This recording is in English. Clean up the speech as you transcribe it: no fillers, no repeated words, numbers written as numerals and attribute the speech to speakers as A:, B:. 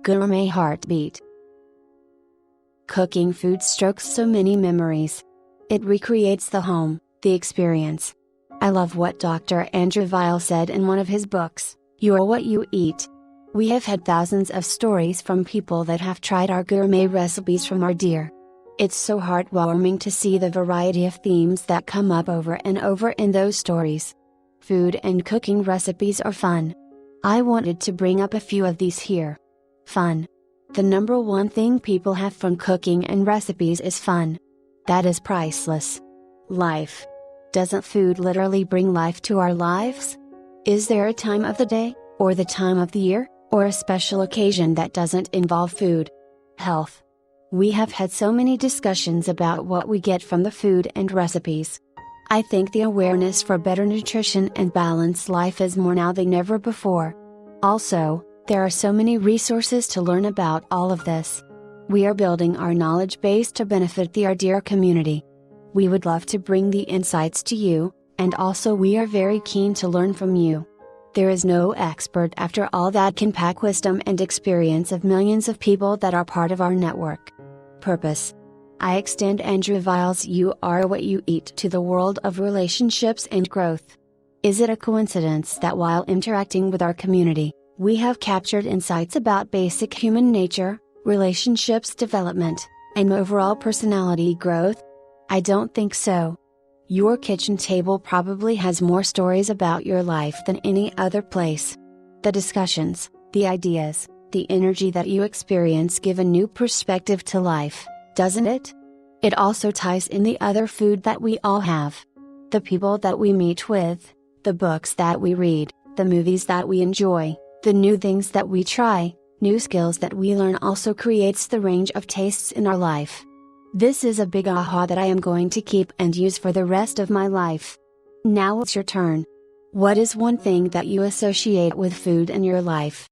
A: Gourmet Heartbeat. Cooking food strokes so many memories. It recreates the home, the experience. I love what Dr. Andrew Weil said in one of his books, "You are what you eat." We have had thousands of stories from people that have tried our gourmet recipes from our dear. It's so heartwarming to see the variety of themes that come up over and over in those stories. Food and cooking recipes are fun. I wanted to bring up a few of these here. Fun. The number one thing people have from cooking and recipes is fun. That is priceless. Life. Doesn't food literally bring life to our lives? Is there a time of the day, or the time of the year, or a special occasion that doesn't involve food? Health. We have had so many discussions about what we get from the food and recipes. I think the awareness for better nutrition and balanced life is more now than ever before. Also, there are so many resources to learn about all of this. We are building our knowledge base to benefit our dear community. We would love to bring the insights to you, and also we are very keen to learn from you. There is no expert after all that can pack wisdom and experience of millions of people that are part of our network. Purpose. I extend Andrew Weil's "You are what you eat" to the world of relationships and growth. Is it a coincidence that while interacting with our community, we have captured insights about basic human nature, relationships development, and overall personality growth? I don't think so. Your kitchen table probably has more stories about your life than any other place. The discussions, the ideas, the energy that you experience give a new perspective to life, doesn't it? It also ties in the other food that we all have. The people that we meet with, the books that we read, the movies that we enjoy, the new things that we try, new skills that we learn also creates the range of tastes in our life. This is a big aha that I am going to keep and use for the rest of my life. Now it's your turn. What is one thing that you associate with food in your life?